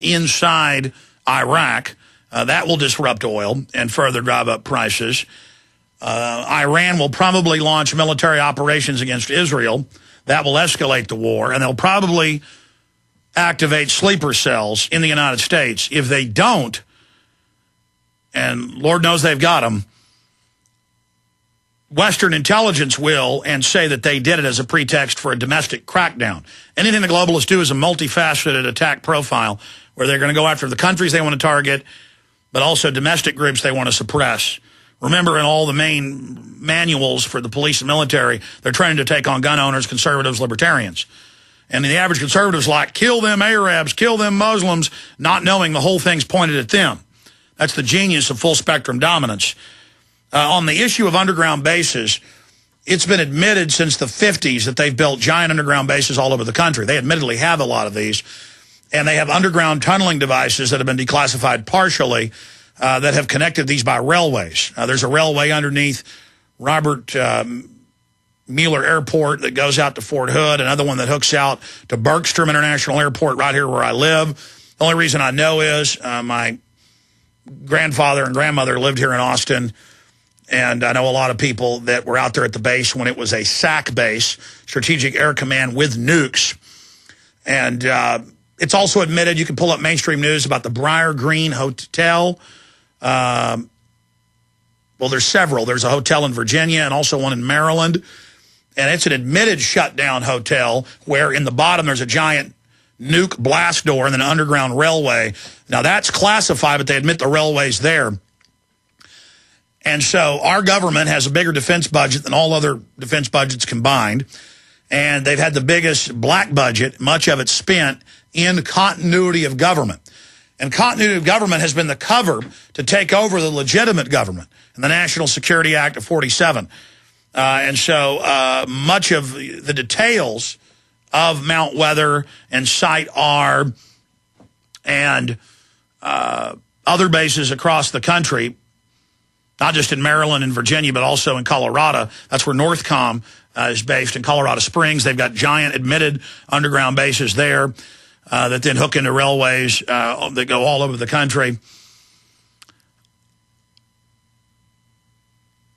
inside Iraq. That will disrupt oil and further drive up prices. Iran will probably launch military operations against Israel. That will escalate the war, and they'll probably activate sleeper cells in the United States. If they don't, and Lord knows they've got them, Western intelligence will, and say that they did it as a pretext for a domestic crackdown. Anything the globalists do is a multifaceted attack profile where they're going to go after the countries they want to target, but also domestic groups they want to suppress. Remember, in all the main manuals for the police and military, they're trying to take on gun owners, conservatives, libertarians. And the average conservative's like, kill them Arabs, kill them Muslims, not knowing the whole thing's pointed at them. That's the genius of full-spectrum dominance. On the issue of underground bases, it's been admitted since the 50s that they've built giant underground bases all over the country. They admittedly have a lot of these. And they have underground tunneling devices that have been declassified partially that have connected these by railways. There's a railway underneath Robert Mueller Airport that goes out to Fort Hood, another one that hooks out to Bergstrom International Airport right here where I live. The only reason I know is my grandfather and grandmother lived here in Austin, and I know a lot of people that were out there at the base when it was a SAC base, Strategic Air Command with nukes. And it's also admitted, you can pull up mainstream news about the Briar Green Hotel. Well, there's several. There's a hotel in Virginia and also one in Maryland. And it's an admitted shutdown hotel where in the bottom there's a giant nuke blast door and then an underground railway. Now, that's classified, but they admit the railway's there. And so our government has a bigger defense budget than all other defense budgets combined. And they've had the biggest black budget, much of it spent in continuity of government. And continuity of government has been the cover to take over the legitimate government in the National Security Act of 47. And so much of the details of Mount Weather and Site R and other bases across the country, not just in Maryland and Virginia, but also in Colorado. That's where Northcom is based in Colorado Springs. They've got giant admitted underground bases there that then hook into railways that go all over the country.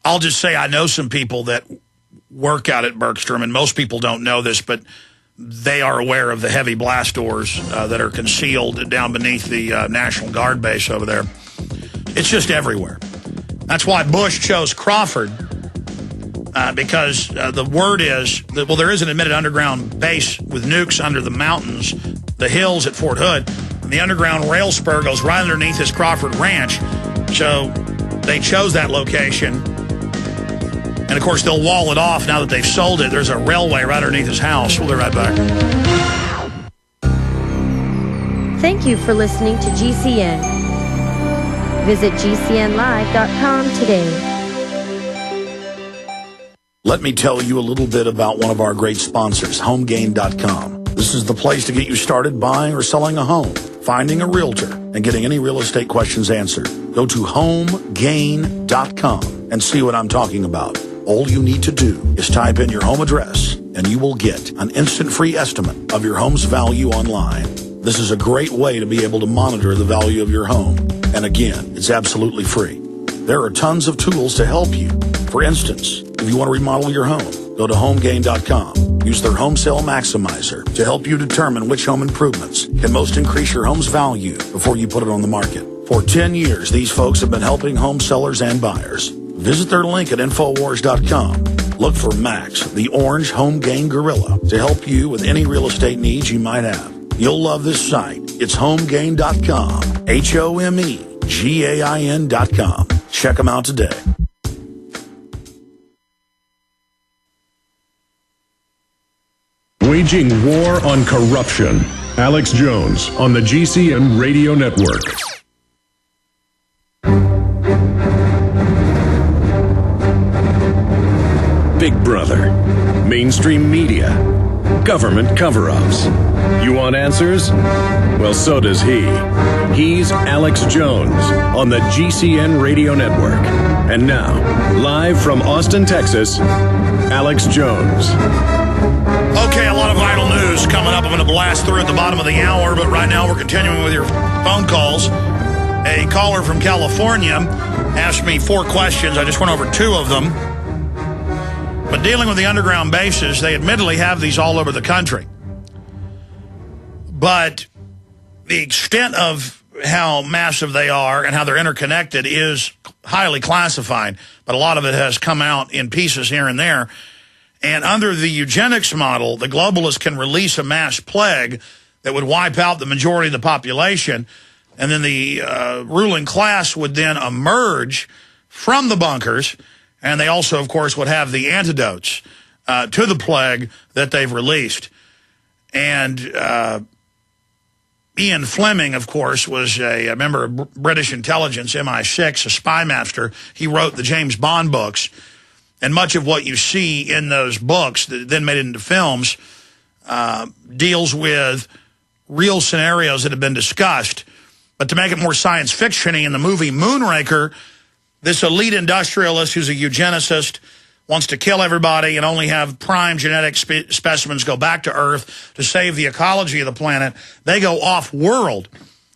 I'll just say I know some people that work out at Bergstrom, and most people don't know this, but they are aware of the heavy blast doors that are concealed down beneath the National Guard base over there. It's just everywhere. That's why Bush chose Crawford, because the word is that, well, there is an admitted underground base with nukes under the mountains, the hills at Fort Hood. And the underground rail spur goes right underneath this Crawford Ranch. So they chose that location. And, of course, they'll wall it off now that they've sold it. There's a railway right underneath his house. We'll be right back. Thank you for listening to GCN. Visit GCNlive.com today. Let me tell you a little bit about one of our great sponsors, HomeGain.com. This is the place to get you started buying or selling a home, finding a realtor, and getting any real estate questions answered. Go to HomeGain.com and see what I'm talking about. All you need to do is type in your home address, and you will get an instant free estimate of your home's value online. This is a great way to be able to monitor the value of your home. And again, it's absolutely free. There are tons of tools to help you. For instance, if you want to remodel your home, go to HomeGain.com. Use their Home Sale Maximizer to help you determine which home improvements can most increase your home's value before you put it on the market. For 10 years, these folks have been helping home sellers and buyers. Visit their link at Infowars.com. Look for Max, the orange Home Gain Gorilla, to help you with any real estate needs you might have. You'll love this site. It's HomeGain.com. HomeGain.com. Check them out today. Waging war on corruption. Alex Jones on the GCN Radio Network. Big Brother, mainstream media, government cover-ups. You want answers? Well, so does he. He's Alex Jones on the GCN Radio Network. And now, live from Austin, Texas, Alex Jones. Okay, a lot of vital news news coming up. I'm going to blast through at the bottom of the hour, but right now we're continuing with your phone calls. A caller from California asked me 4 questions. I just went over 2 of them. But dealing with the underground bases, they admittedly have these all over the country. But the extent of how massive they are and how they're interconnected is highly classified. But a lot of it has come out in pieces here and there. And under the eugenics model, the globalists can release a mass plague that would wipe out the majority of the population. And then the ruling class would then emerge from the bunkers. And they also, of course, would have the antidotes to the plague that they've released. And Ian Fleming, of course, was a member of British intelligence, MI6, a spy master. He wrote the James Bond books. And much of what you see in those books that then made it into films deals with real scenarios that have been discussed. But to make it more science fiction-y, in the movie Moonraker, this elite industrialist who's a eugenicist wants to kill everybody and only have prime genetic specimens go back to Earth to save the ecology of the planet. They go off-world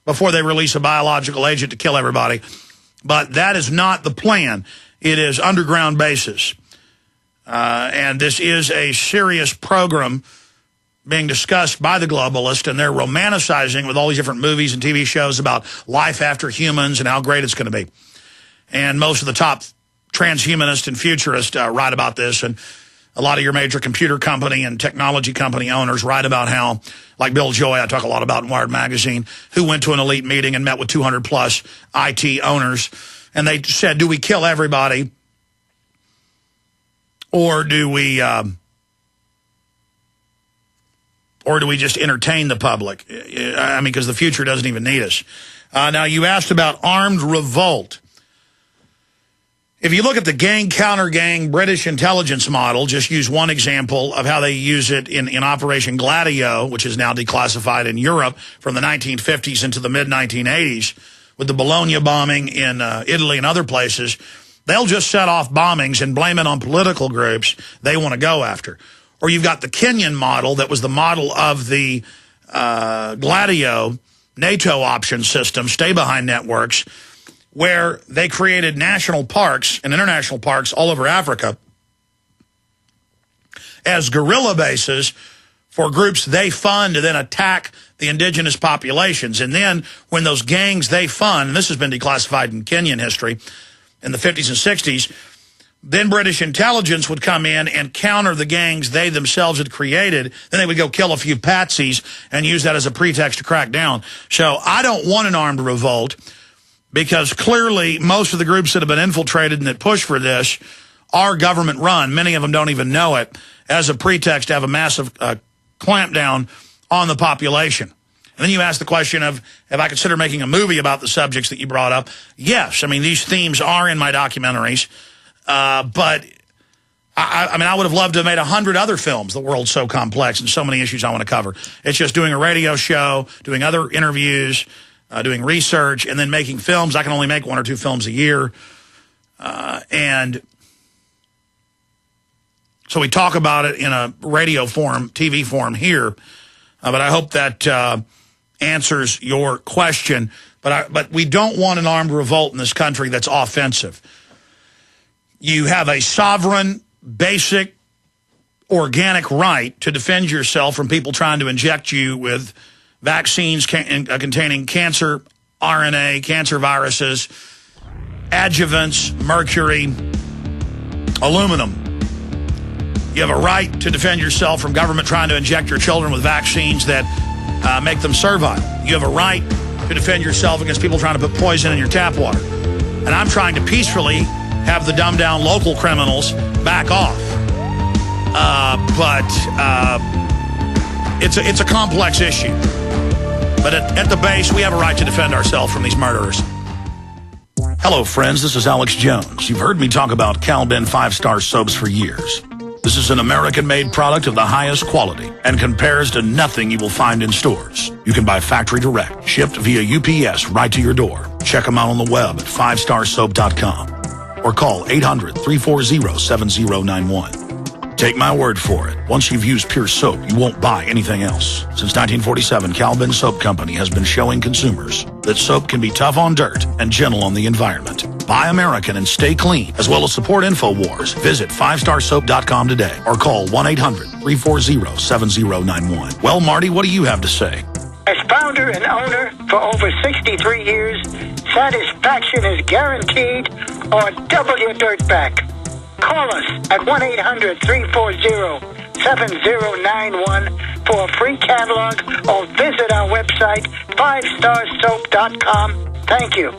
before they release a biological agent to kill everybody. But that is not the plan. It is underground bases. And this is a serious program being discussed by the globalists, and they're romanticizing with all these different movies and TV shows about life after humans and how great it's going to be. And most of the top transhumanists and futurists write about this, and a lot of your major computer company and technology company owners write about how, like Bill Joy, I talk a lot about in Wired Magazine, who went to an elite meeting and met with 200-plus IT owners. And they said, do we kill everybody, or do we just entertain the public? I mean, because the future doesn't even need us. Now, you asked about armed revolt. If you look at the gang counter-gang British intelligence model, just use one example of how they use it in Operation Gladio, which is now declassified in Europe from the 1950s into the mid-1980s, with the Bologna bombing in Italy and other places. They'll just set off bombings and blame it on political groups they want to go after. Or you've got the Kenyan model that was the model of the Gladio NATO option system, stay-behind networks, where they created national parks and international parks all over Africa as guerrilla bases for groups they fund to then attack the indigenous populations. And then when those gangs they fund, and this has been declassified in Kenyan history in the 50s and 60s, then British intelligence would come in and counter the gangs they themselves had created. Then they would go kill a few patsies and use that as a pretext to crack down. So I don't want an armed revolt, because clearly most of the groups that have been infiltrated and that push for this are government run. Many of them don't even know it, as a pretext to have a massive clampdown on the population. And then you ask the question of, have I considered making a movie about the subjects that you brought up? Yes. I mean, these themes are in my documentaries. But I would have loved to have made 100 other films. The world's so complex and so many issues I want to cover. It's just doing a radio show, doing other interviews, doing research, and then making films. I can only make 1 or 2 films a year. And so we talk about it in a radio form, TV form here. But I hope that answers your question. But we don't want an armed revolt in this country that's offensive. You have a sovereign, basic, organic right to defend yourself from people trying to inject you with vaccines containing cancer RNA, cancer viruses, adjuvants, mercury, aluminum. You have a right to defend yourself from government trying to inject your children with vaccines that make them servile. You have a right to defend yourself against people trying to put poison in your tap water. And I'm trying to peacefully have the dumbed-down local criminals back off. But it's a complex issue. But at the base, we have a right to defend ourselves from these murderers. Hello, friends. This is Alex Jones. You've heard me talk about Cal-Ben 5-star soaps for years. This is an American-made product of the highest quality and compares to nothing you will find in stores. You can buy factory direct, shipped via UPS right to your door. Check them out on the web at 5starsoap.com or call 800-340-7091. Take my word for it. Once you've used Pure Soap, you won't buy anything else. Since 1947, Calvin Soap Company has been showing consumers that soap can be tough on dirt and gentle on the environment. Buy American and stay clean, as well as support InfoWars. Visit 5starsoap.com today or call 1-800-340-7091. Well, Marty, what do you have to say? As founder and owner for over 63 years, satisfaction is guaranteed or double your dirt back. Call us at 1-800-340-7091 for a free catalog or visit our website, 5starsoap.com. Thank you.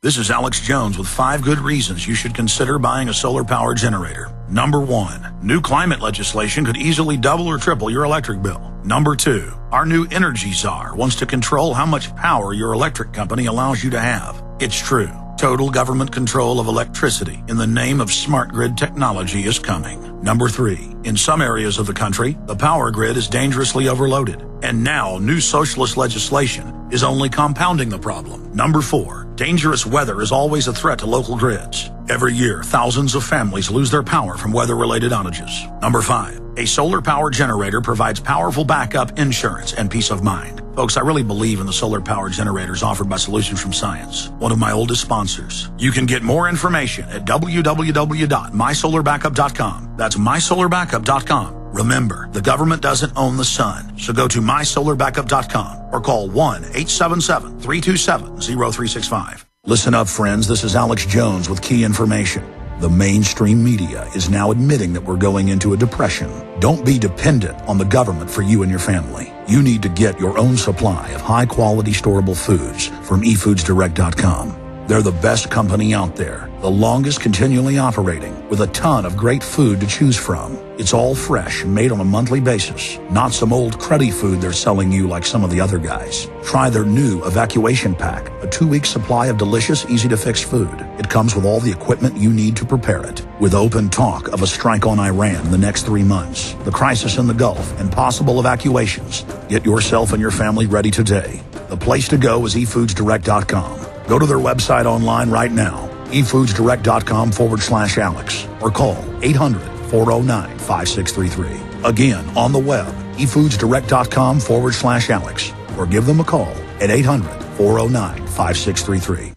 This is Alex Jones with 5 good reasons you should consider buying a solar power generator. Number 1, new climate legislation could easily double or triple your electric bill. Number 2, our new energy czar wants to control how much power your electric company allows you to have. It's true. Total government control of electricity in the name of smart grid technology is coming. Number 3, in some areas of the country, the power grid is dangerously overloaded. And now, new socialist legislation is only compounding the problem. Number 4, dangerous weather is always a threat to local grids. Every year, thousands of families lose their power from weather-related outages. Number 5, a solar power generator provides powerful backup insurance and peace of mind. Folks, I really believe in the solar power generators offered by Solutions from Science, one of my oldest sponsors. You can get more information at www.mysolarbackup.com. That's mysolarbackup.com. Remember, the government doesn't own the sun, so go to mysolarbackup.com or call 1-877-327-0365. Listen up, friends. This is Alex Jones with key information. The mainstream media is now admitting that we're going into a depression. Don't be dependent on the government for you and your family. You need to get your own supply of high-quality storable foods from efoodsdirect.com. They're the best company out there, the longest continually operating, with a ton of great food to choose from. It's all fresh and made on a monthly basis, not some old cruddy food they're selling you like some of the other guys. Try their new evacuation pack, a 2-week supply of delicious, easy-to-fix food. It comes with all the equipment you need to prepare it. With open talk of a strike on Iran in the next 3 months, the crisis in the Gulf, and possible evacuations, get yourself and your family ready today. The place to go is efoodsdirect.com. Go to their website online right now, efoodsdirect.com/Alex, or call 800-409-5633. Again, on the web, efoodsdirect.com /Alex, or give them a call at 800-409-5633.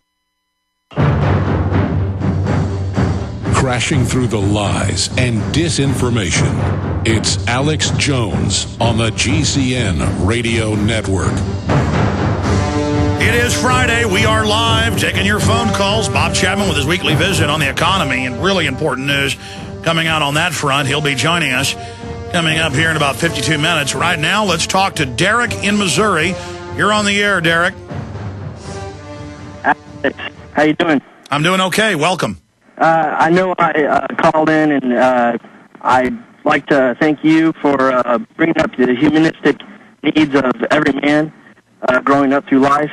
Crashing through the lies and disinformation, it's Alex Jones on the GCN Radio Network. It is Friday. We are live, taking your phone calls. Bob Chapman with his weekly visit on the economy, and really important news coming out on that front. He'll be joining us coming up here in about 52 minutes. Right now, let's talk to Derek in Missouri. You're on the air, Derek. Alex, how you doing? I'm doing okay. Welcome. I know I called in, and I'd like to thank you for bringing up the humanistic needs of every man growing up through life.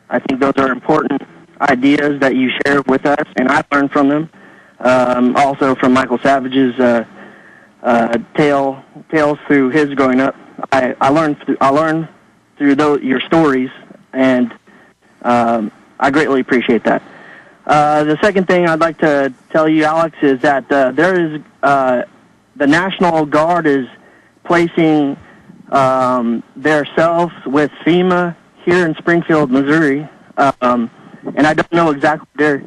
I think those are important ideas that you share with us, and I learned from them. Also from Michael Savage's tales through his growing up. I learned through your stories, and I greatly appreciate that. The second thing I'd like to tell you, Alex, is that the National Guard is placing their selves with FEMA here in Springfield, Missouri, and I don't know exactly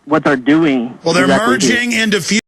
what they're doing. Well, they're exactly merging into